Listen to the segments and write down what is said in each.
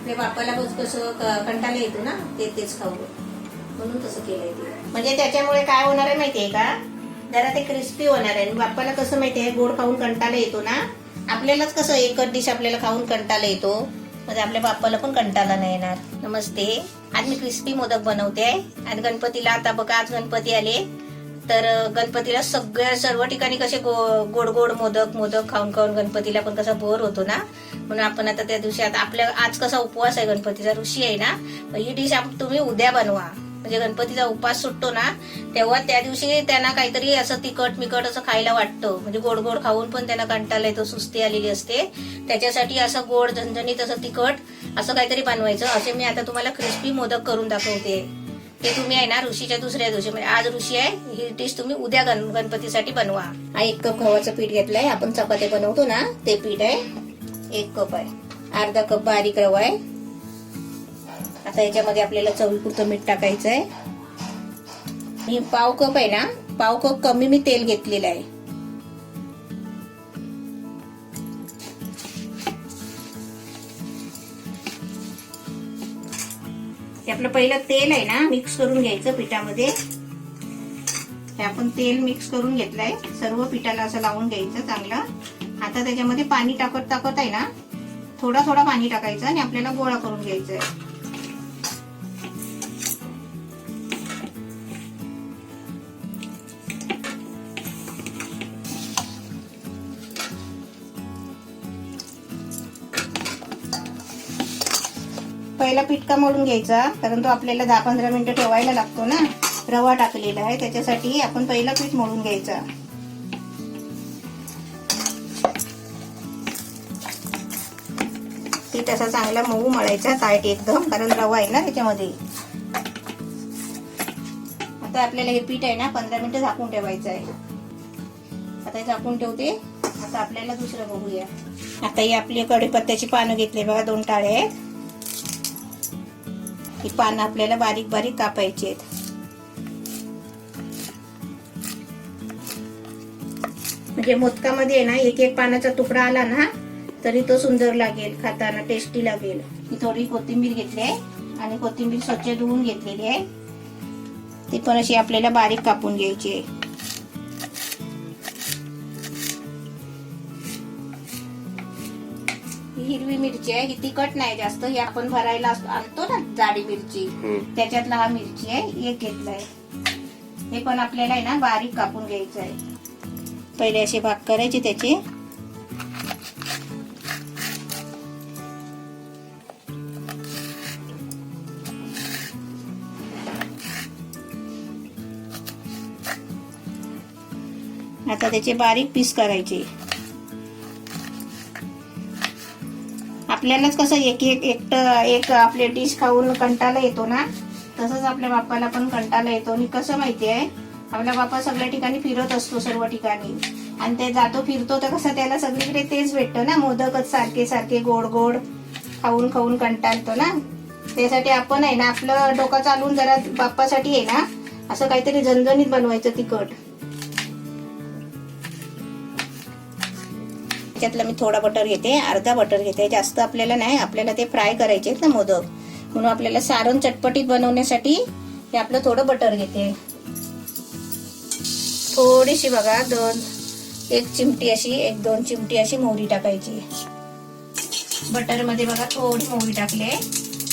आपल्या बापाला कसं कंटाळा येतो ना, तेच खाऊ म्हणून तसं केलंय ते. म्हणजे त्याच्यामुळे काय होणार आहे माहितीये का, जरा ते क्रिस्पी होणार आहे. बाप्पाला कसं माहितीये, गोड खाऊन कंटाळा येतो ना, आपल्यालाच कसं एकच डिश आपल्याला खाऊन कंटाळा येतो, म्हणजे आपल्या बाप्पाला पण कंटाळा नाही येणार. नमस्ते, आज मी क्रिस्पी मोदक बनवते. आणि गणपतीला आता बघा, आज गणपती आले, तर गणपतीला सर्व ठिकाणी कसे गोड गोड मोदक खाऊन खाऊन गणपतीला पण कसा बोर होतो ना, म्हणून आपण आता त्या दिवशी, आता आपल्या आज कसा उपवास आहे, गणपतीचा ऋषी आहे ना, ही डिश तुम्ही उद्या बनवा. म्हणजे गणपतीचा उपवास सुटतो ना, तेव्हा त्या दिवशी त्यांना काहीतरी असं तिखट मिकट असं खायला वाटतं. म्हणजे गोड गोड खाऊन पण त्यांना कंटाळा येतो, सुस्ती आलेली असते. त्याच्यासाठी असं गोड झणझणीत असं तिखट असं काहीतरी बनवायचं. असे मी आता तुम्हाला क्रिस्पी मोदक करून दाखवते. ते तुम्ही आहे ना, ऋषीच्या दुसऱ्या दिवशी, म्हणजे आज ऋषी आहे, ही डिश तुम्ही उद्या गणपतीसाठी बनवा. हा 1 कप गव्हाचं पीठ घेतलंय, आपण चपात्या बनवतो ना ते पीठ आहे. 1 कप आहे. अर्धा कप बारीक रवा आहे. आता याच्यामध्ये आपल्याला चवीपुरतं मीठ टाकायचं आहे. ही पाव कप आहे ना, पाव कप कमी मी तेल घेतलेलं आहे. आपलं पहिलं तेल आहे ना, मिक्स करून घ्यायचं पिठामध्ये. हे आपण तेल मिक्स करून घेतलंय, सर्व पिठाला असं लावून घ्यायचं चांगलं. आता त्याच्यामध्ये पाणी टाकत आहे ना, थोडा थोडा पाणी टाकायचं आणि आपल्याला गोळा करून घ्यायचा आहे. पहिला पिठका मळून घ्यायचा, कारण तो आपल्याला 10-15 मिनिटं ठेवायला लागतो ना. रवा टाकलेला आहे, त्याच्यासाठी आपण पहिला पीठ मळून घ्यायचा. पीठ असा चांगला मऊ मळायचा, टाईट एकदम, कारण रवा आहे ना त्याच्यामध्ये. आता आपल्याला हे पीठ आहे ना 15 मिनिटं झाकून ठेवायचं आहे. आता हे झाकून ठेवते. आता आपल्याला दुसरं बघूया. आता ही आपली कढीपत्त्याची पानं घेतली बघा, 2 टाळे आहेत. ही पानं आपल्याला बारीक बारीक कापायची आहेत. म्हणजे मोदकामध्ये आहे ना, एक पानाचा तुकडा आला ना तरी तो सुंदर लागेल, खाताना टेस्टी लागेल. ही थोडी कोथिंबीर घेतली आहे, आणि कोथिंबीर स्वच्छ धुवून घेतलेली आहे. ती पण अशी आपल्याला बारीक कापून घ्यायची आहे. हिरवी मिरची आहे, ही तिखट नाही जास्त, ही आपण भरायला आणतो ना जाडी मिरची, त्याच्यातला हा मिरची आहे, 1 घेतलाय. हे पण आपल्याला आहे ना बारीक कापून घ्यायचं आहे. पहिले असे भाग करायचे त्याचे. आता त्याचे बारीक पीस करायचे. आपल्यालाच कसं एक आपले डिश खाऊन कंटाळा येतो ना, तसंच आपल्या बाप्पाला पण कंटाळा येतो. आणि कसं माहितीये, आपला बाप्पा सगळ्या ठिकाणी फिरत असतो, सर्व ठिकाणी, आणि ते जातो फिरतो तर कसं त्याला सगळीकडे तेच भेटतं ना, मोदकच सारखे सारखे गोड गोड खाऊन खाऊन कंटाळतो ना. त्यासाठी आपण आहे ना, आपलं डोकं चालून जरा बाप्पासाठी आहे ना असं काहीतरी झणझणीत बनवायचं तिखट. त्याच्यातलं मी थोडा बटर घेते, अर्धा बटर घेते, जास्त आपल्याला नाही. आपल्याला ते फ्राय करायचे आहेत ना मोदक, म्हणून आपल्याला सारण चटपटीत बनवण्यासाठी हे आपलं थोडं बटर घेते. थोडीशी बघा, 1 चिमटी अशी, 1-2 चिमटी अशी मोहरी टाकायची. बटर मध्ये बघा थोडी मोहरी टाकली आहे,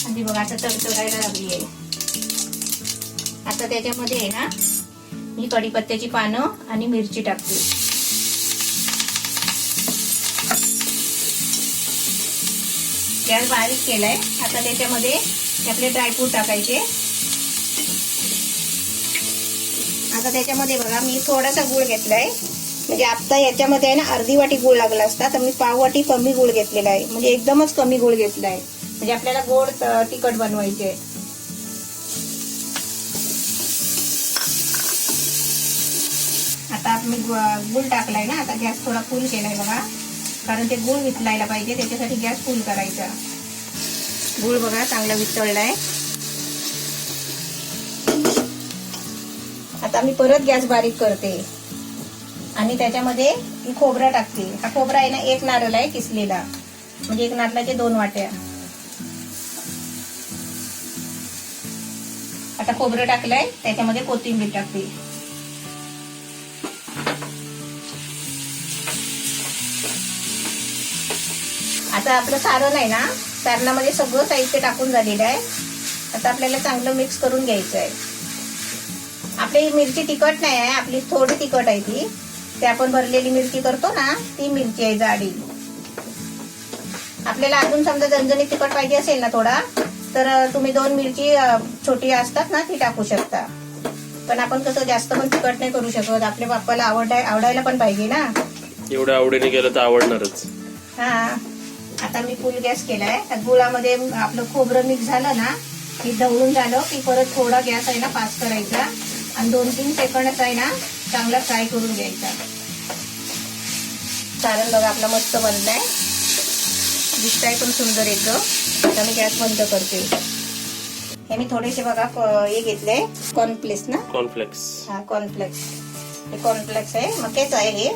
आणि बघा आता तडतडायला लागली आहे. आता त्याच्यामध्ये आहे ना मी कढीपत्त्याची पानं आणि मिरची टाकते. गॅस बारीक केलाय. आता त्याच्यामध्ये आपले ड्रायफ्रूट टाकायचे. आता त्याच्यामध्ये बघा मी थोडासा गूळ घेतलाय, म्हणजे आता याच्यामध्ये आहे ना अर्धी वाटी गूळ लागला असता, तर मी पाव वाटी कमी गूळ घेतलेला आहे. म्हणजे एकदमच कमी गूळ घेतलाय, म्हणजे आपल्याला गोड तिखट बनवायचे. आता आपण गूळ टाकलाय ना, आता गॅस थोडा फुल केलाय बघा, कारण ते गूळ वितळायला पाहिजे, त्याच्यासाठी गॅस फुल करायचा. गूळ बघा चांगला वितळलाय. आता मी परत गॅस बारीक करते, आणि त्याच्यामध्ये मी खोबरा टाकते. हा खोबरा आहे ना 1 नारळ आहे किसलेला, म्हणजे 1 नारळाचे 2 वाट्या. आता खोबरं टाकलंय, त्याच्यामध्ये कोथिंबीर टाकते. आता आपलं सारण आहे ना, सारणामध्ये सगळं साहित्य टाकून झालेलं आहे. आता आपल्याला चांगलं मिक्स करून घ्यायचं आहे. आपली मिरची तिखट नाही आहे, आपली थोडी तिखट आहे ती. ते आपण भरलेली मिरची करतो ना, ती मिरची आहे जाडी. आपल्याला अजून समजा झणझणीत तिखट पाहिजे असेल ना थोडा, तर तुम्ही 2 मिरची छोटी असतात ना ती टाकू शकता. पण आपण कसं जास्त पण तिखट नाही करू शकत, आपल्या बाप्पाला आवडायला पण पाहिजे ना. एवढ्या आवडीने केलं तर आवडणारच. हा, आता मी फुल गॅस केलाय. गुळामध्ये आपलं खोबरं मिक्स झालं ना की ढवळून झालं की परत थोडा गॅस आहे ना फास्ट करायचा आणि 2-3 सेकंडच आहे ना चांगला फ्राय करून घ्यायचा. सारण बघा आपला मस्त बनलाय, दिसताय पण सुंदर एकदम. आता मी गॅस बंद करते. हे मी थोडेसे बघा हे घेतले कॉर्नफ्लेक्स ना, कॉर्नफ्लेक्स. हा कॉर्नफ्लेक्स, हे कॉर्नफ्लेक्स आहे, मकेच आहे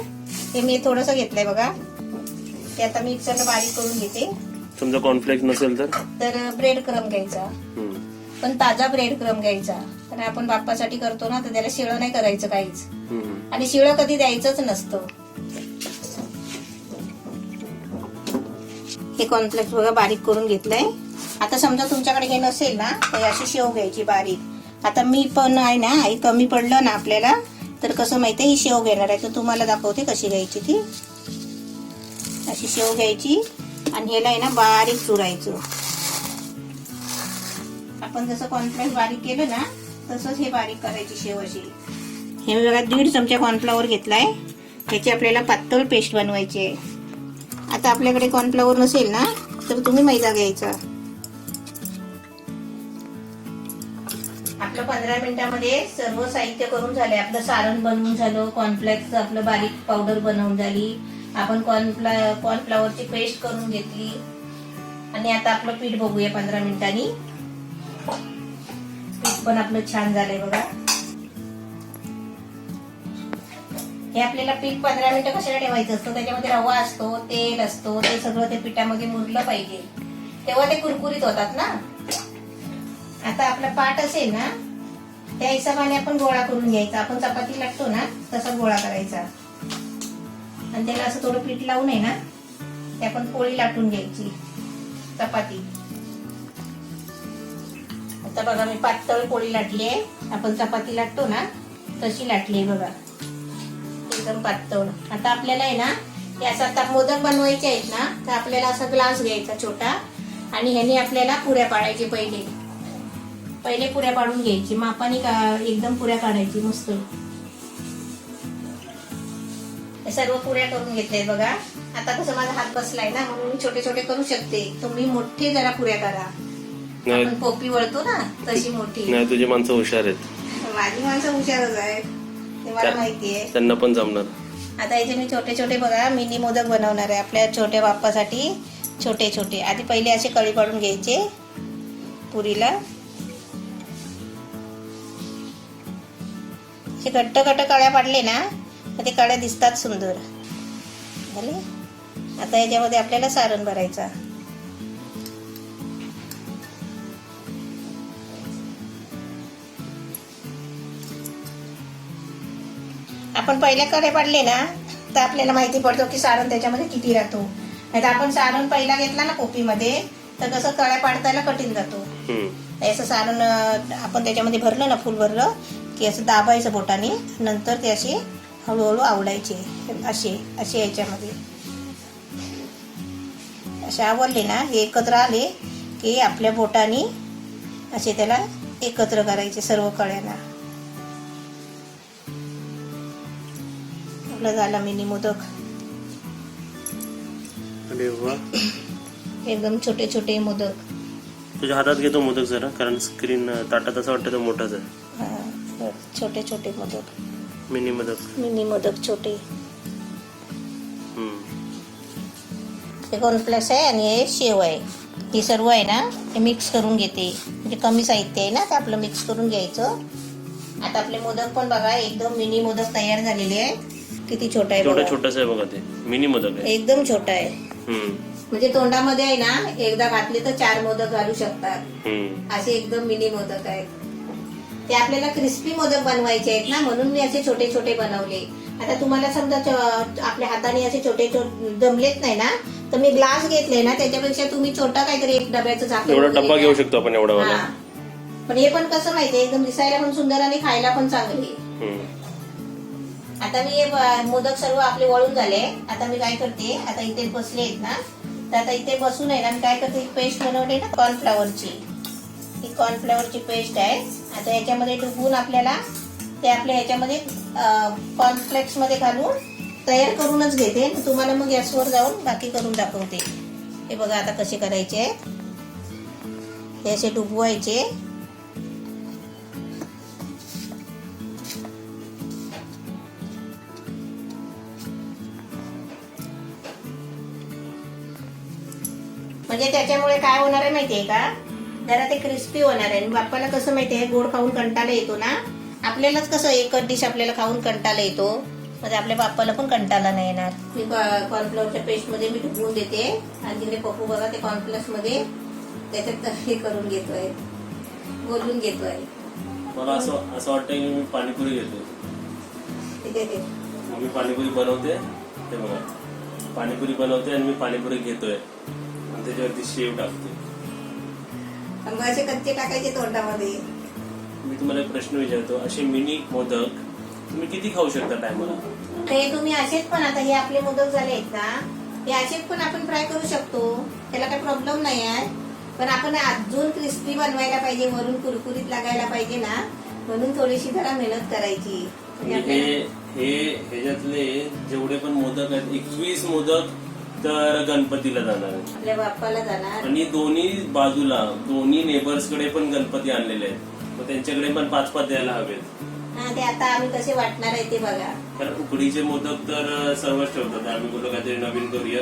हे मी थोडंसं घेतलंय बघा. ते आता मी मिक्सरला बारीक करून घेते. समजा कॉर्नफ्लेक्स नसेल तर ब्रेड क्रम घ्यायचा, पण ताजा ब्रेड क्रम घ्यायचा. कारण आपण बाप्पासाठी करतो ना, तर त्याला शिळं नाही करायचं काहीच, आणि शिळं कधी द्यायचंच नसतं. हे कॉर्नफ्लेक्स बघा बारीक करून घेतलंय. आता समजा तुमच्याकडे हे नसेल ना, तर अशी शेव घ्यायची बारीक. आता मी पण आहे ना, आई कमी पडलं ना आपल्याला, तर कसं माहितीये ही शेव घेणार आहे, तर तुम्हाला दाखवते कशी घ्यायची ती. अशी शेव घ्यायची आणि ह्याला आहे ना बारीक चुरायचं. आपण जसं कॉर्नफ्लेक्स बारीक केलं ना, तसंच हे बारीक करायची शेव अशी. हे बघा 1.5 चमचा कॉर्नफ्लॉवर घेतलाय, ह्याची आपल्याला पातळ पेस्ट बनवायची आहे. आता आपल्याकडे कॉर्नफ्लॉवर नसेल ना, तर तुम्ही मैदा घ्यायचा. आपलं 15 मिनिटामध्ये सर्व साहित्य करून झालंय. आपलं सारण बनवून झालं, कॉर्नफ्लेक्स आपलं बारीक पावडर बनवून झाली, आपण कॉर्नफ्लॉवरची पेस्ट करून घेतली. आणि आता आपलं पीठ बघूया 15 मिनिटांनी. पीठ पण आपलं छान झालंय बघा. हे आपल्याला पीठ 15 मिनिटं कशाला ठेवायचं असतं, त्याच्यामध्ये रवा असतो, तेल असतो, ते सगळं ते पिठामध्ये मुरलं पाहिजे, तेव्हा ते कुरकुरीत होतात ना. आता आपला पाट असेल ना, त्या हिशोबाने आपण गोळा करून घ्यायचा. आपण चपाती लाटतो ना, तसा गोळा करायचा आणि त्याला असं थोडं पीठ लावून आहे ना, ते आपण पोळी लाटून घ्यायची चपाती. आता बघा मी पातळ पोळी लाटली आहे. आपण चपाती लाटतो ना तशी लाटली आहे बघा, एकदम पातळ. आता आपल्याला आहे ना हे असं आता मोदक बनवायचे आहेत ना, तर आपल्याला असा ग्लास घ्यायचा छोटा, आणि ह्याने आपल्याला पुऱ्या पाडायची. पहिले पुऱ्या पाडून घ्यायची, मापाने एकदम पुऱ्या काढायची मस्त. सर्व पुऱ्या करून घेतल्या बघा. आता कसं माझा हात बसलाय ना, म्हणून मी छोटे छोटे करू शकते. तुम्ही मोठे जरा पुऱ्या करा, आपण पोपी वळतो ना तशी मोठी. नाही, तुझी माणसं हुशार आहेत. माझी माणसं हुशारच आहेत, ते मला माहितीये. त्यांना पण जमणार. आता याचे मी छोटे छोटे बघा मिनी मोदक बनवणार आहे आपल्या छोट्या बाप्पासाठी. छोटे छोटे आधी पहिले असे कळी पाडून घ्यायचे पुरीला. असे घट्ट घट्ट कळ्या पाडले ना, तर ते कळ्या दिसतात सुंदर झाले. आता याच्यामध्ये आपल्याला सारण भरायचा. आपण पहिले कळ्या पाडले ना, तर आपल्याला माहिती पडतो की सारण त्याच्यामध्ये किती राहतो. नाही तर आपण सारण पहिला घेतला ना कोपीमध्ये, तर कसं कळ्या पाडताना कठीण जातो. असं सारण आपण त्याच्यामध्ये भरलं ना, फुल भरलं की असं दाबायचं बोटाने, नंतर ते असे हळूहळू आवडायचे. असे याच्यामध्ये असे आवडले ना, हे एकत्र आले की आपल्या बोटाने असे त्याला एकत्र करायचे सर्व कळ्यांना. आपला झाला मिनी मोदक. अरे वा, एकदम छोटे छोटे मोदक. तुझ्या हातात घेतो मोदक जरा, कारण स्क्रीन ताटात असं वाटतं तो मोठाच आहे. छोटे छोटे मोदक, मिनी मोदक छोटे. हे कॉर्नफ्लेक्स आहे आणि हे शेव आहे. हे सर्व आहे ना हे मिक्स करून घेते, म्हणजे कमी साहित्य आहे ना, ते आपलं मिक्स करून घ्यायचं. आता आपले मोदक पण बघा एकदम मिनी मोदक तयार झालेले आहे. किती छोटा आहे बघा. छोटस आहे बघा, ते मिनी मोदक आहे, एकदम छोटा आहे. म्हणजे तोंडामध्ये आहे ना, एकदा घातले तर 4 मोदक घालू शकतात, असे एकदम मिनी मोदक आहेत. ते आपल्याला क्रिस्पी मोदक बनवायचे आहेत ना, म्हणून मी असे छोटे छोटे बनवले. आता तुम्हाला समजा आपल्या हाताने असे छोटे छोटे जमलेत नाही ना, तर मी ग्लास घेतले ना, त्याच्यापेक्षा तुम्ही छोटा काहीतरी एक डब्याचं झाकण एवढा वगैरे डब्बा घ्या. घेऊ शकतो आपण एवढा वाला. हा. पण हे पण कसं माहितीये, एकदम दिसायला पण सुंदर आणि खायला पण चांगली. आता मी हे मोदक सर्व आपले वळून झाले. आता मी काय करते, आता इथे बसले आहेत ना, तर आता इथे बसून आहे ना, मी काय करते, पेस्ट बनवली ना कॉर्नफ्लॉवरची. ही कॉर्नफ्लॉवरची पेस्ट आहे. आता याच्यामध्ये डुबून आपल्याला ते आपल्या ह्याच्यामध्ये कॉर्नफ्लेक्स मध्ये घालून तयार करूनच घेते. तुम्हाला मग गॅसवर जाऊन बाकी करून दाखवते. हे बघा आता कसे करायचे. हे असे डुबवायचे. म्हणजे त्याच्यामुळे काय होणार आहे माहितीये का, जरा ते क्रिस्पी होणार आहे. बाप्पाला कसं माहितीये, गोड खाऊन कंटाळा येतो ना, आपल्यालाच कसं एकच डिश आपल्याला खाऊन कंटाळा येतो, म्हणजे आपल्या बाप्पाला पण कंटाळा नाही येणार. मी कॉर्नफ्लॉवरच्या पेस्ट मध्ये मी डुबवून देते. आणि तिकडे पप्पू बघा ते कॉर्नफ्लेक्स मध्ये त्याच्यात हे करून घेतोय, बोलून घेतोय. मला असं वाटतं की मी पाणीपुरी घेतो. मी पाणीपुरी बनवते, ते बघा पाणीपुरी बनवते आणि मी पाणीपुरी घेतोय आणि त्याच्यावरती शेव टाकते. मग असे कच्चे टाकायचे तोंडामध्ये. मी तुम्हाला एक प्रश्न विचारतो, असे मिनी मोदक तुम्ही किती खाऊ शकता टायमाला? ते तुम्ही असेच पण, आता हे आपले मोदक झाले आहेत ना, हे असेच पण आपण फ्राय करू शकतो, त्याला काही प्रॉब्लेम नाही आहे. पण आपण अजून क्रिस्पी बनवायला पाहिजे, वरून कुरकुरीत लागायला पाहिजे ना, म्हणून थोडीशी जरा मेहनत करायची. ह्याच्यातले जेवढे पण मोदक आहेत, 21 मोदक तर गणपतीला जाणार आहेत, आपल्या बाप्पाला जाणार. आणि दोन्ही बाजूला दोन्ही नेबर्स कडे पण गणपती आणलेले आहेत, मग त्यांच्याकडे पण 5-5 द्यायला हवेत. हा, ते आता आम्ही कसे वाटणार आहे ते बघा. कारण उकडीचे मोदक तर सर्वच ठेवतात, आम्ही बोललो काहीतरी नवीन करूया.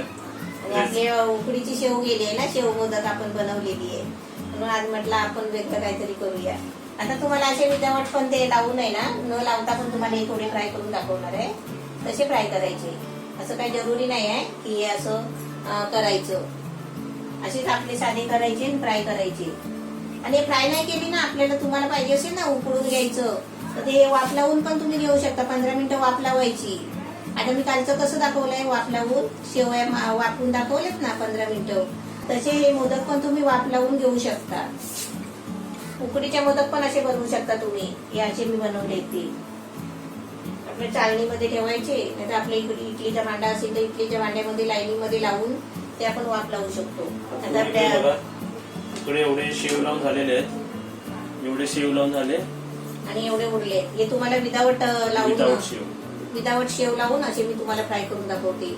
आणि आपली उकडीची शेव गेली आहे ना, शेव मोदक आपण बनवलेली आहे, म्हणून आज म्हटलं आपण वेगळं काहीतरी करूया. आता तुम्हाला असे विदावट पण ते लावू नये ना, न लावता पण तुम्हाला हे थोडे फ्राय करून दाखवणार आहे, तसे फ्राय करायचे. असं काही जरुरी नाही आहे की हे असं करायचं. असेच आपले साधे करायचे आणि फ्राय करायचे. आणि फ्राय नाही केली ना, आपल्याला तुम्हाला पाहिजे असेल ना उकडून घ्यायचं, तर ते वाफ लावून पण तुम्ही घेऊ शकता. 15 मिनिटं वाफ लावायची. आता मी कालचं कसं दाखवलंय, वाफ लावून शेवया वाफून दाखवलेत ना 15 मिनिटं, तसे हे मोदक पण तुम्ही वाफ लावून घेऊ शकता. उकडीचे मोदक पण असे बनवू शकता तुम्ही. हे असे मी बनवले ते आपल्या चाळणीमध्ये ठेवायचे, नाही तर आपल्या इडलीचा भांडा असेल तर इडलीच्या भांड्यामध्ये लाईनिंग मध्ये लावून ते आपण वाफ लावू शकतो. इकडे एवढे शेव लावून झालेले आहेत, एवढे शेव लावून झाले आणि एवढे उरले. हे तुम्हाला विदावट शेव लावून असे मी तुम्हाला फ्राय करून दाखवते.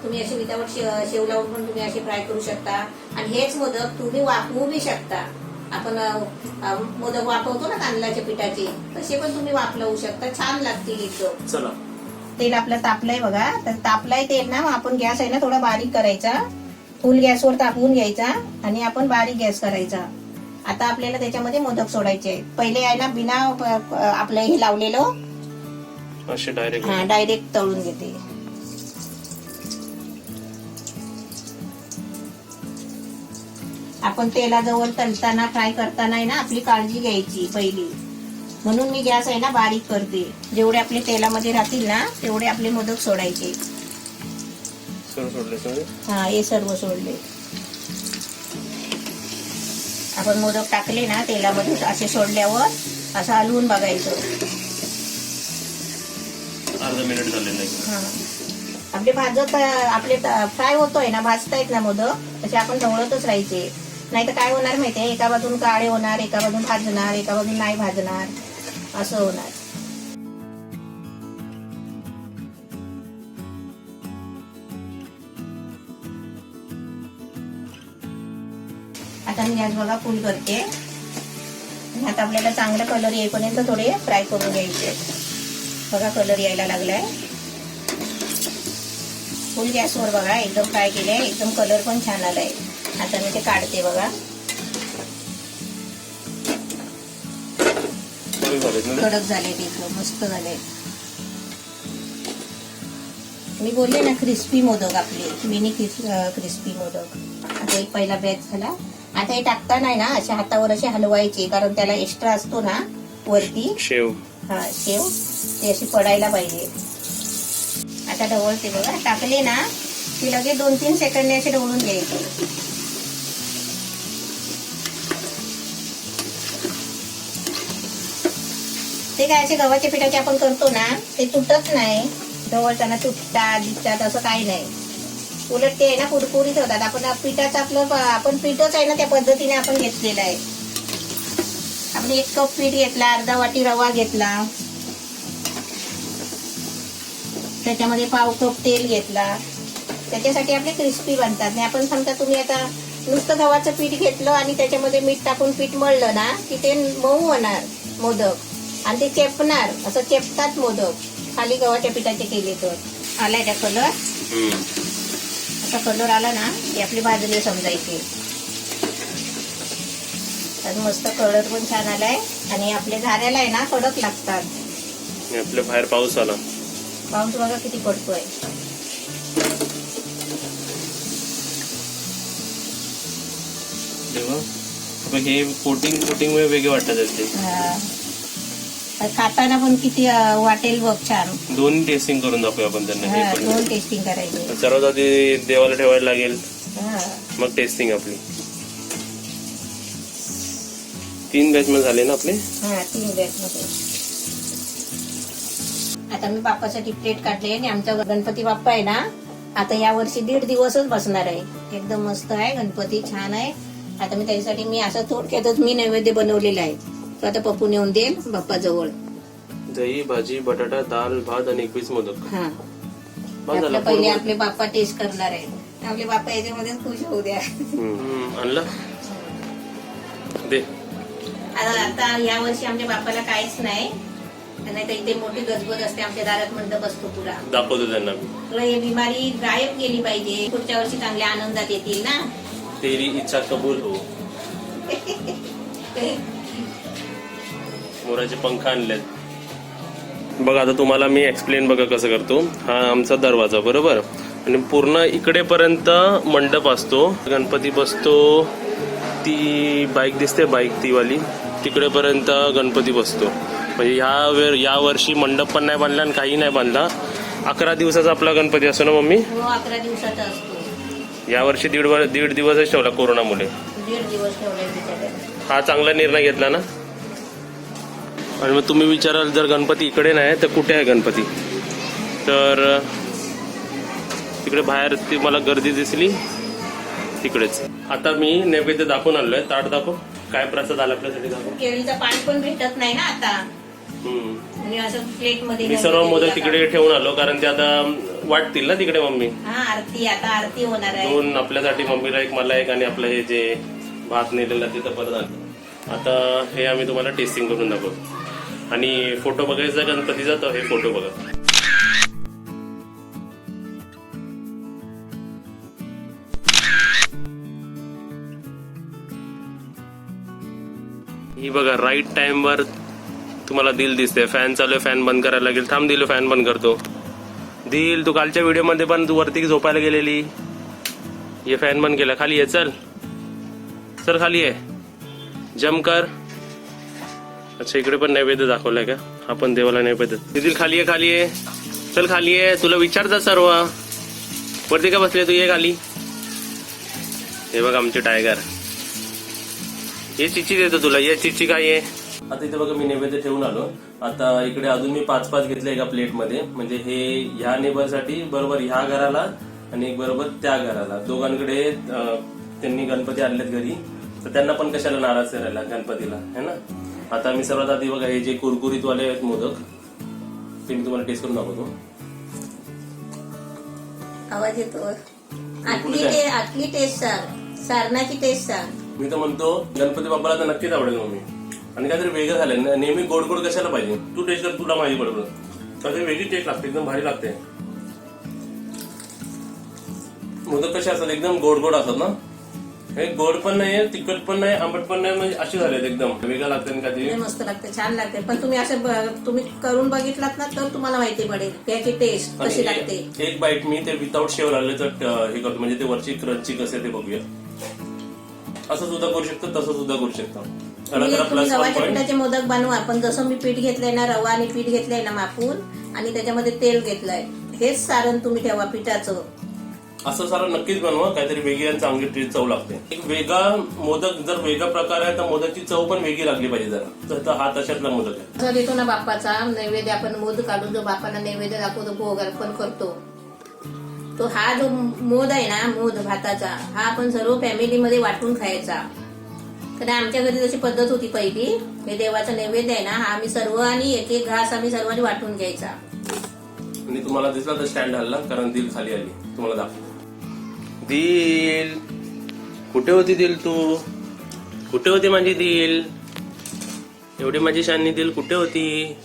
तुम्ही असे विदावट शेव लावून पण तुम्ही असे फ्राय करू शकता. आणि हेच मोदक तुम्ही वाफवू बी शकता. आपण मोदक वाफवतो ना तांदळाच्या पिठाचे, तसे पण तुम्ही वाफ लावू शकता, छान लागतील एकदम. चला, तेल आपलं तापलंय बघा. तर तापलाय तेल ना, आपण गॅस आहे ना थोडा बारीक करायचा, फुल गॅसवर तापवून घ्यायचा आणि आपण बारीक गॅस करायचा. आता आपल्याला त्याच्यामध्ये मोदक सोडायचे. पहिले आहे ना बिना आपलं हे लावलेलं असे डायरेक्ट डायरेक्ट तळून घेते. आपण तेलाजवळ तळताना फ्राय करताना आहे ना आपली काळजी घ्यायची पहिली, म्हणून मी गॅस आहे ना बारीक करते. जेवढे आपले तेलामध्ये राहतील ना तेवढे आपले मोदक सोडायचे. हा, हे सर्व सोडले. आपण मोदक टाकले ना तेलामध्ये, असे सोडल्यावर असं हलवून बघायचं. अर्धा मिनिट झालेलं आहे. आपले भाजत आपले फ्राय होतोय ना, भाजतायत ना मोदक, तसे आपण ढवळतच राहायचे. नाही तर काय होणार माहितीये, एका बाजून काळे होणार, एका बाजून भाजणार, एका बाजून नाही भाजणार, असं होणार. आता मी गॅस बघा फुल करते. आता आपल्याला चांगला कलर येईपर्यंत थोडे फ्राय करून घ्यायचे. बघा कलर यायला लागलाय. फुल गॅसवर बघा एकदम फ्राय केले, एकदम कलर पण छान आलाय. आता मी ते काढते बघा. कडक झाले ते, एकदम मस्त झाले. मी बोलले ना क्रिस्पी मोदक, आपले मिनी क्रिस्पी मोदक. आता एक पहिला बॅच झाला. आता हे टाकता नाही ना, अशा हातावर असे हलवायचे, कारण त्याला एक्स्ट्रा असतो ना वरती शेव. हा शेव ती अशी पडायला पाहिजे. आता ढवळते बघा, टाकले ना की लगेच 2-3 सेकंद असे ढवळून घ्यायचे. ते काय असे गव्हाच्या पिठाचे आपण करतो ना ते तुटत नाही, ढवळताना तुटतात दिसतात असं काही नाही. उलट ते आहे ना कुरकुरीत होतात. आपण पीठच आहे ना त्या पद्धतीने आपण घेतलेलं आहे. आपण 1 कप पीठ घेतला, अर्धा वाटी रवा घेतला, त्याच्यामध्ये पाव कप तेल घेतला. त्याच्यासाठी आपले क्रिस्पी बनतात. आणि आपण समजा तुम्ही आता नुसतं गव्हाचं पीठ घेतलं आणि त्याच्यामध्ये मीठ टाकून पीठ मळलं ना की ते मऊ होणार मोदक आणि ते चेपणार. असं चेपतात मोदक खाली गव्हाच्या पिठाचे केले तर. आलाय त्या कलर, असा कलर आला ना की आपली भाजली समजायची. तर मस्त कलर पण छान आलाय आणि आपल्या झाऱ्याला आहे ना कडक लागतात. आपल्या बाहेर पाऊस आला. पाऊस बघा किती पडतोय. हे कोटिंग मुळे वेगळे वाटतात ते. खाताना पण किती वाटेल बघ छान. दोन्ही टेस्टिंग करून दाखवूया आपण त्यांना. हे पण दोन टेस्टिंग करायचे. सर्वात आधी देवाला ठेवायला लागेल, हा. मग टेस्टिंग आपली. 3 बॅच मध्ये झाले ना आपले. 3 बॅच मध्ये. आता मी बाप्पासाठी प्लेट काढली आणि आमचा गणपती बाप्पा आहे ना आता या वर्षी 1.5 दिवसच बसणार आहे. एकदम मस्त आहे गणपती, छान आहे. आता मी त्याच्यासाठी मी असं थोडक्यातच मी नैवेद्य बनवलेला आहे. तो आता पप्पू नेऊन देईल बाप्पा जवळ. दही, भाजी, बटाटा, दाल, भात आणि 21 मोदक. हा, बस झालं. पहिले आपले बाप्पा टेस्ट करणार आहे. आपले बाप्पा याच्यामध्येच खुश होऊ द्या. आणलं दे. आता या वर्षी आमच्या बाप्पाला काहीच नाही. नाही तर इथे मोठी गजबज असते आमच्या दारात, मंडप असतो पुरा. दाखवतो त्यांना. तुला ही बिमारी गायब केली पाहिजे. पुढच्या वर्षी चांगल्या आनंदात येतील ना. तेरी इच्छा कबूल हो. मोराचे पंख आणलेत बघा. आता तुम्हाला मी एक्सप्लेन बघा कसं करतो. हा आमचा दरवाजा बरोबर, आणि पूर्ण इकडेपर्यंत मंडप असतो. गणपती बसतो. ती बाईक दिसते, बाईक ती वाली, तिकडेपर्यंत गणपती बसतो. म्हणजे या वर्षी मंडप पण नाही बांधला आणि काही नाही बांधला. 11 दिवसाचा आपला गणपती असतो ना मम्मी. हो, 11 दिवसाचा असतो. या वर्षी 1.5 दिवसच ठेवला कोरोनामुळे. 1.5 दिवस ठेवलाय. हा चांगला निर्णय घेतला ना. आणि मग तुम्ही विचाराल जर गणपती इकडे नाही तर कुठे आहे गणपती, तर तिकडे बाहेर ती मला गर्दी दिसली तिकडेच. आता मी नैवेद्य दाखवून आणलोय. ताट दाखव, काय प्रसाद आला आपल्यासाठी दाखव. केळीचं पान पण भेटत नाही ना आता. आणि असं प्लेट मध्ये मी सर्व मोदक तिकडे ठेवून आलो, कारण ते आता वाटतील ना तिकडे मम्मी. हा, आरती आता आरती होणार आहे. 2 आपल्यासाठी, मम्मीला 1, मला 1, आणि आपलं हे जे भात नेलेला तिथं परत आणलं. आता हे आम्ही तुम्हाला टेस्टिंग करून दाखवतो. आणि फोटो बघायचा गणपतीचा, तर हे फोटो बघा. ही बघा राईट टाइमवर तुम्हाला दिल दिसते. फॅन चालू आहे, फॅन बंद करायला लागेल. थांब दिल, फॅन बंद करतो. दिल, तू कालच्या व्हिडिओ मध्ये पण तू वरती झोपायला गेलेली. ये फॅन बंद केला. खाली आहे, चल चल खाली आहे, जम कर. अच्छा, इकडे पण नैवेद्य दाखवलाय का. आपण देवाला नैवेद्य. दिल खाली आहे, खाली आहे, चल खाली आहे. तुला विचारतात सर्व, वरती का बसले तू, ये खाली. हे बघ आमचे टायगर. ये चिच्ची देतो तुला, ये चिच्ची काय आहे. आता इथे बघा मी नैवेद्य ठेवून आलो. आता इकडे अजून मी 5 घेतले एका प्लेटमध्ये. म्हणजे हे ह्या नेबरसाठी बरोबर ह्या घराला आणि एक बरोबर त्या घराला, दोघांकडे त्यांनी गणपती आणलेत घरी, तर त्यांना पण कशाला नाराज करायला गणपतीला, है ना. आता मी सर्वात आधी बघा हे जे कुरकुरीत वाले आहेत मोदक, ते मी तुम्हाला टेस्ट करून दाखवतो. आवाज येतो. आतली टेस्ट सांग, सारणाची टेस्ट सांग. मी तर म्हणतो गणपती बाप्पाला तर नक्कीच आवडेल मम्मी. आणि काहीतरी वेगळं झालं. नेहमी गोड गोड कशाला पाहिजे. तू टेस्ट कर, तुला माहिती बरोबर. काहीतरी वेगळी टेस्ट लागते, एकदम भारी लागते. मोदक कसे असतात, एकदम गोड गोड असतात ना. हे गोड पण नाही, तिखट पण नाही, आंबट पण नाही, म्हणजे असे झालेत एकदम वेगळं लागतं. काहीतरी मस्त लागते, छान लागते. पण तुम्ही असं तुम्ही करून बघितलात ना तर तुम्हाला माहिती पडेल त्याची टेस्ट कशी लागते. एक बाईट मी ते विदाऊट शेव लागले तर हे करतो, म्हणजे ते वरची क्रंची कसे ते बघूया. असं सुद्धा करू शकतो, तसं सुद्धा करू शकतो. त्याला जरा तुम्ही प्लस गव्हाच्या पिठाचे मोदक बनवा. आपण जसं मी पीठ घेतलंय ना, रवा आणि पीठ घेतलंय ना मापून, आणि त्याच्यामध्ये तेल घेतलंय, हेच सारण तुम्ही ठेवा पिठाचं. असं सारं नक्कीच बनवा, काहीतरी वेगळी आणि चांगली चव लागते. एक वेगळा मोदक, जर वेगळा प्रकार आहे तर मोदकची चव पण वेगळी लागली पाहिजे जरा. तर हा तशातला मोदक आहे. असं देतो ना बाप्पाचा नैवेद्य, आपण मोद काढून जो बाप्पाला नैवेद्य दाखवतो, भोग अर्पण करतो, तो हा जो मोद आहे ना, मोद भाताचा, हा आपण सर्व फॅमिलीमध्ये वाटून खायचा. कारण आमच्या घरी जशी पद्धत होती पहिली, हे देवाचा नैवेद्य आहे ना, हा आम्ही सर्व आणि एक एक घास आम्ही सर्वांनी वाटून घ्यायचा. आणि तुम्हाला दिसला तर स्टँड हल्ला, कारण दिल खाली आली. तुम्हाला दाखव. दिल कुठे होती? दिल तू कुठे होती? माझी दिल, एवढी माझी शानी दिल कुठे होती?